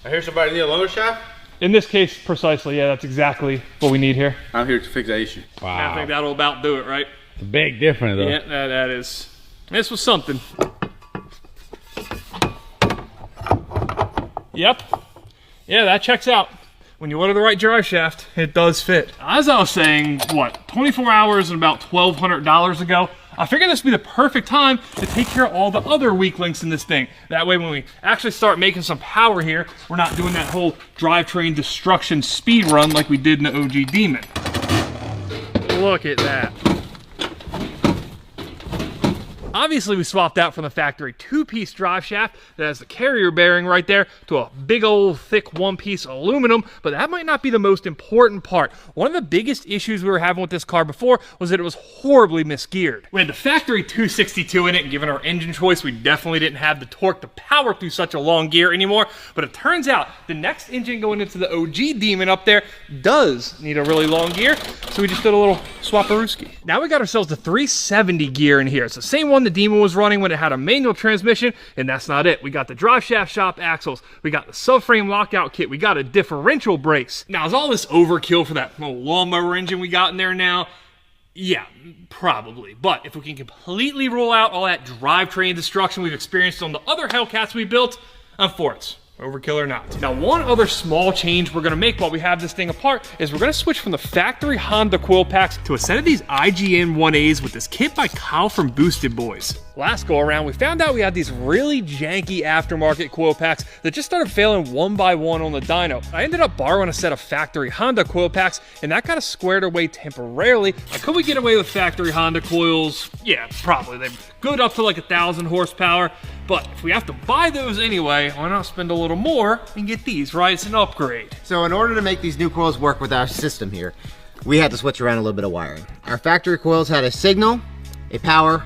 I hear somebody need a loaner shaft? In this case, precisely, yeah, that's exactly what we need here. I'm here to fix that issue. Wow. I think that'll about do it, right? It's a big difference, though. Yeah, that is. This was something. Yep. Yeah, that checks out. When you order the right drive shaft, it does fit. As I was saying, what, 24 hours and about $1,200 ago, I figured this would be the perfect time to take care of all the other weak links in this thing. That way when we actually start making some power here, we're not doing that whole drivetrain destruction speed run like we did in the OG Demon. Look at that. Obviously, we swapped out from the factory two-piece drive shaft that has the carrier bearing right there to a big old thick one-piece aluminum, but that might not be the most important part. One of the biggest issues we were having with this car before was that it was horribly misgeared. We had the factory 262 in it, and given our engine choice, we definitely didn't have the torque to power through such a long gear anymore, but it turns out the next engine going into the OG Demon up there does need a really long gear, so we just did a little swap-a-rooski. Now we got ourselves the 370 gear in here. It's the same one the Demon was running when it had a manual transmission, and that's not it. We got the drive shaft shop axles, we got the subframe lockout kit, we got a differential brace. Now, is all this overkill for that little lawnmower engine we got in there now? Yeah, probably. But if we can completely rule out all that drivetrain destruction we've experienced on the other Hellcats we built, I'm for it. Overkill or not. Now, one other small change we're gonna make while we have this thing apart is we're gonna switch from the factory Honda coil packs to a set of these IGN 1As with this kit by Kyle from Boosted Boys. Last go around, we found out we had these really janky aftermarket coil packs that just started failing one by one on the dyno. I ended up borrowing a set of factory Honda coil packs, and that got us squared away temporarily. Now, could we get away with factory Honda coils? Yeah, probably. They're good up to like 1,000 horsepower, but if we have to buy those anyway, why not spend a little more and get these, right? It's an upgrade. So in order to make these new coils work with our system here, we had to switch around a little bit of wiring. Our factory coils had a signal, a power,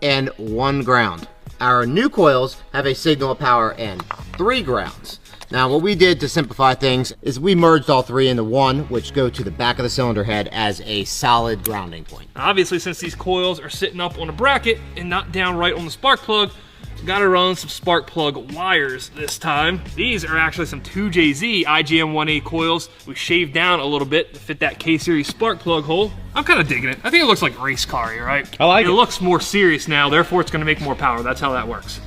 and 1 ground. Our new coils have a signal, a power, and 3 grounds. Now, what we did to simplify things is we merged all 3 into one, which go to the back of the cylinder head as a solid grounding point. Obviously, since these coils are sitting up on a bracket and not down right on the spark plug, gotta run some spark plug wires this time. These are actually some 2JZ IGN 1A coils. We shaved down a little bit to fit that K-Series spark plug hole. I'm kind of digging it. I think it looks like race car, right? I like it. It looks more serious now, therefore it's gonna make more power. That's how that works.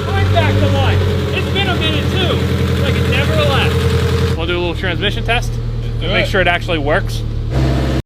Right back to life. It's been a minute too. Like it never left. We'll do a little transmission test. Make sure it actually works.